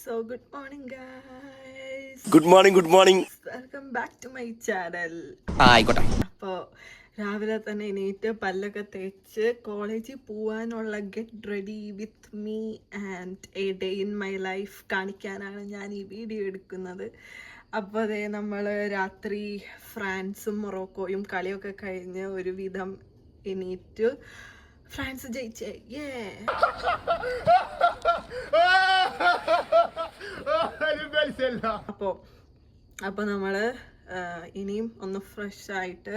So good morning guys. Good morning Welcome back to my channel. ആയിക്കോട്ടെ. അപ്പോൾ രാവിലെ തന്നെ എണീറ്റ് പല്ലൊക്കെ തേച്ച് കോളേജിൽ പോവാനുള്ള get ready with me and A day in my life കാണിക്കാനാണ് ഞാൻ ഈ വീഡിയോ എടുക്കുന്നത്. അപ്പോൾ അതേ നമ്മൾ രാത്രി ഫ്രാൻസും മൊറോക്കോയും കളിയൊക്കെ കഴിഞ്ഞ് ഒരുവിധം എണീറ്റ് ഫ്രാൻസ് ജയിച്ചേ അപ്പോൾ നമ്മൾ ഇനിയും ഒന്ന് ഫ്രഷ് ആയിട്ട്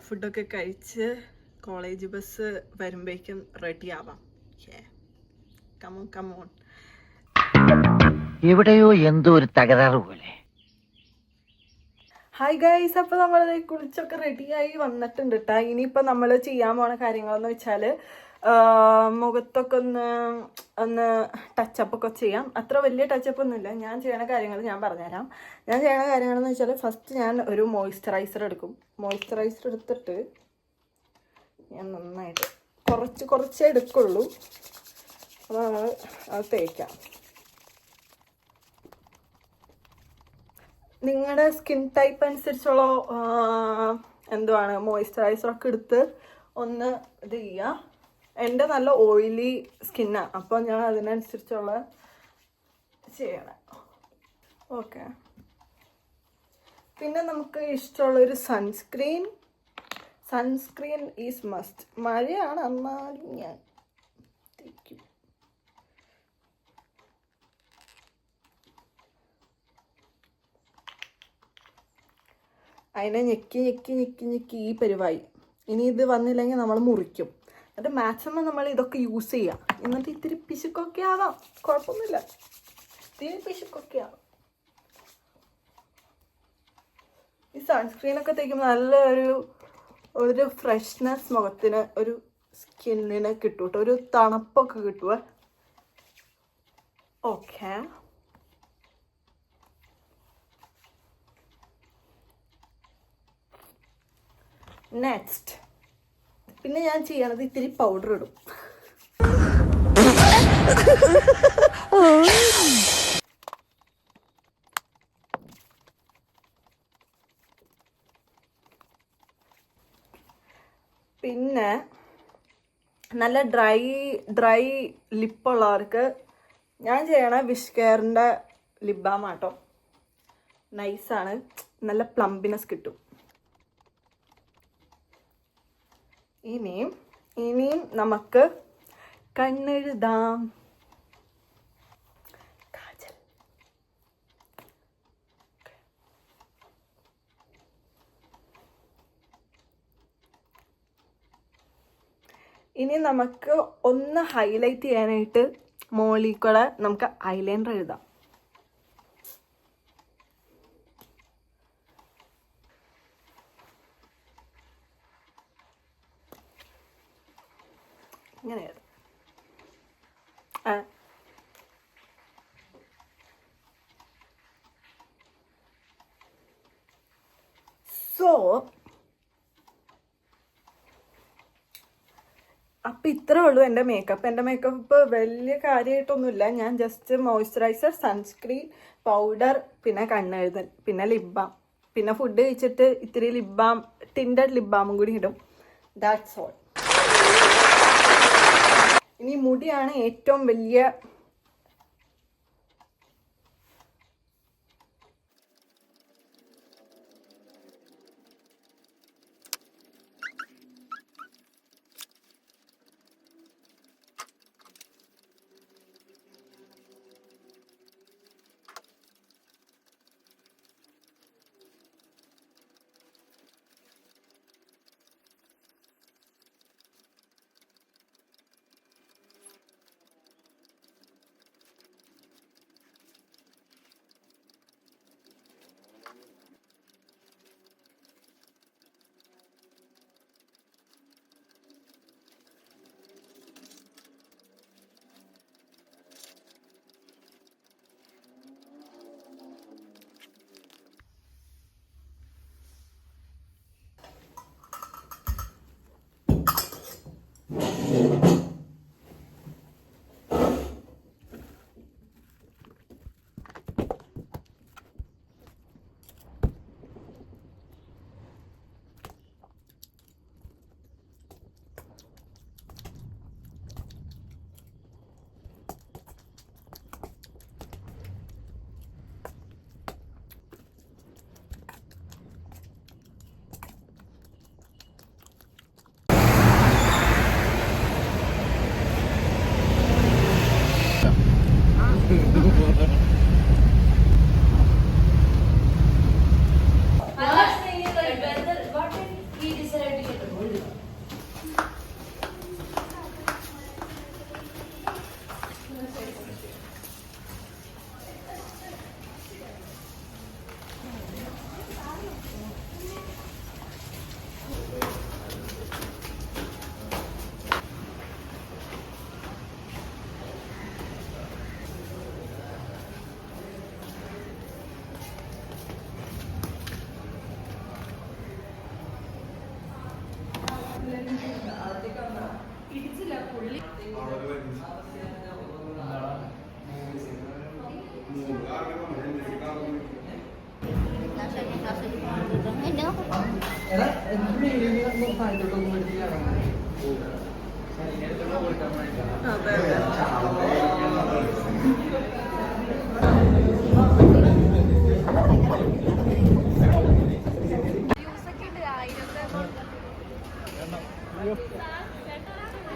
ഫുഡൊക്കെ കഴിച്ച് കോളേജ് ബസ് വരുമ്പോഴേക്കും റെഡി ആവാം. കമോൺ എവിടെയോ എന്തോ ഒരു തകരാറ് പോലെ. ഹായ് ഗൈസ്, അപ്പോൾ നമ്മളത് കുളിച്ചൊക്കെ റെഡിയായി വന്നിട്ടുണ്ട് കേട്ടോ. ഇനിയിപ്പോൾ നമ്മൾ ചെയ്യാൻ പോണ കാര്യങ്ങളെന്ന് വെച്ചാൽ മുഖത്തൊക്കെ ഒന്ന് ടച്ചപ്പൊക്കെ ചെയ്യാം. അത്ര വലിയ ടച്ചപ്പ് ഒന്നുമില്ല. ഞാൻ ചെയ്യണ കാര്യങ്ങൾ ഞാൻ പറഞ്ഞുതരാം. ഞാൻ ചെയ്യണ കാര്യങ്ങളെന്ന് വെച്ചാൽ ഫസ്റ്റ് ഞാൻ ഒരു മോയ്സ്ചറൈസർ എടുക്കും. മോയ്സ്ചറൈസർ എടുത്തിട്ട് ഞാൻ നന്നായിട്ട് കുറച്ചേ എടുക്കുള്ളൂ. അപ്പോൾ നമ്മൾ അത് തേക്കാം. നിങ്ങളുടെ സ്കിൻ ടൈപ്പ് അനുസരിച്ചുള്ള എന്തുവാണ് മോയ്സ്ചറൈസറൊക്കെ എടുത്ത് ഒന്ന് ഇത് ചെയ്യുക. എൻ്റെ നല്ല ഓയിലി സ്കിന്നാണ്, അപ്പോൾ ഞാൻ അതിനനുസരിച്ചുള്ള ചെയ്യണം. ഓക്കെ, പിന്നെ നമുക്ക് ഇഷ്ടമുള്ളൊരു സൺസ്ക്രീൻ ഈസ് മസ്റ്റ്. മഴയാണ്, എന്നാലും ഞാൻ തേക്കും. അതിനെ ഞെക്കി ഈ പരിവായി. ഇനി ഇത് വന്നില്ലെങ്കിൽ നമ്മൾ മുറിക്കും. എന്നിട്ട് മാക്സിമം നമ്മൾ ഇതൊക്കെ യൂസ് ചെയ്യാം. എന്നിട്ട് ഇത്തിരി പിശുക്കൊക്കെ ആവാം, കുഴപ്പമൊന്നുമില്ല. ഇത്തിരി പിശുക്കൊക്കെ ആവാം. ഈ സൺസ്ക്രീനൊക്കെ തേക്കുമ്പോൾ നല്ല ഒരു ഫ്രഷ്നെസ് മുഖത്തിന്, ഒരു സ്കിന്നിന് കിട്ടും കേട്ടോ. ഒരു തണുപ്പൊക്കെ കിട്ടുക. ഓക്കെ, നെക്സ്റ്റ് പിന്നെ ഞാൻ ചെയ്യണത് ഇത്തിരി പൗഡർ ഇടും. പിന്നെ നല്ല ഡ്രൈ ലിപ്പുള്ളവർക്ക് ഞാൻ ചെയ്യണ വിഷ്കെയറിൻ്റെ ലിപ് ബാം ആട്ടോ. നൈസാണ്, നല്ല പ്ലംബിനെസ് കിട്ടും. ഇനിയും നമുക്ക് കണ്ണെഴുതാം. കാജൽ. ഇനി നമുക്ക് ഒന്ന് ഹൈലൈറ്റ് ചെയ്യാനായിട്ട് മോളിൽ കൂടെ നമുക്ക് ഐലൈനർ എഴുതാം. ഇങ്ങനെയാണ്. സോ അപ്പം ഇത്രേ ഉള്ളൂ എൻ്റെ മേക്കപ്പ്. എൻ്റെ മേക്കപ്പ് വലിയ കാര്യമായിട്ടൊന്നുമില്ല. ഞാൻ ജസ്റ്റ് മോയ്സ്ചറൈസർ, സൺസ്ക്രീൻ, പൗഡർ, പിന്നെ കണ്ണെഴുതൽ, പിന്നെ ലിപ് ബാം, പിന്നെ ഫുഡ് കഴിച്ചിട്ട് ഇത്തിരി ലിപ് ബാം, ടിൻഡഡ് ലിപ് ബാമും കൂടി ഇടും. That's all. ഇനി മുടിയാണ് ഏറ്റവും വലിയ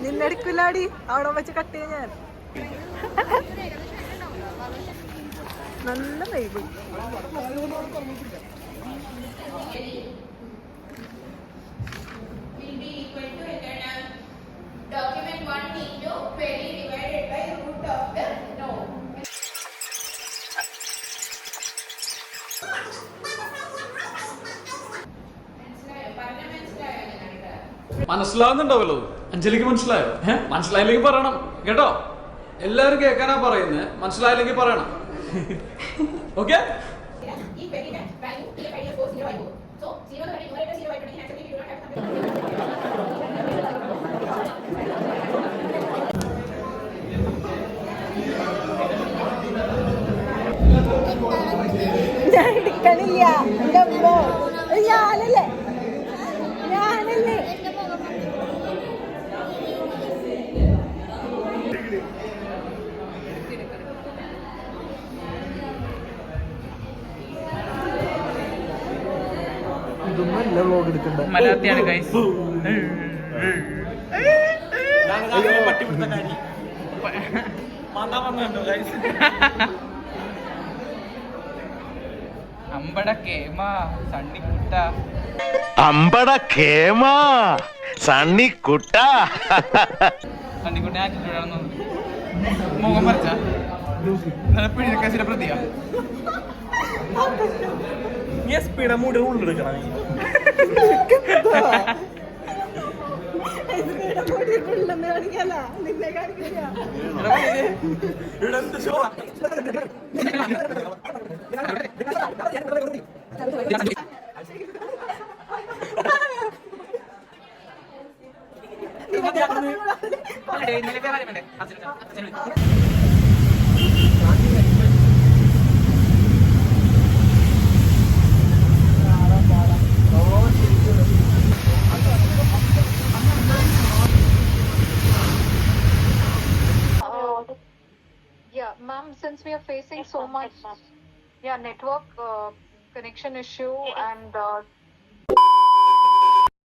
നിന്നെടുക്കില്ലാടി അവിടെ വെച്ച് കട്ട് ചെയ്യാൻ ഞാൻ. നല്ല vibe. Document 1 into query divided by root of the node. മനസ്സിലാവുന്നുണ്ടാവല്ലോ അഞ്ജലിക്ക്? മനസ്സിലായോ? മനസ്സിലായില്ലെങ്കിൽ പറയണം കേട്ടോ. എല്ലാവരും കേൾക്കാനാ പറയുന്നത്. മനസ്സിലായില്ലെങ്കിൽ പറയണം. ഓക്കെ? ഞാൻ എടുക്കണില്ല. എന്റെ അമ്മോ, ഞാനല്ലേ ഞാനല്ലേ മലയാളത്തിയാണ് ഗൈസ്. അമ്പട കേമ സണ്ണിക്കുട്ട. അമ്പട കേമ സണ്ണിക്കുട്ട. സണ്ണിക്കുട്ട ആറ്റിലൂടെയാണെന്ന് മുഖം മറിച്ച പിഴക്കേസിലെ പ്രതിയാ. നിന്നെ കാണിക്കില്ല. Yeah, ma'am, since we are facing so much network connection issue and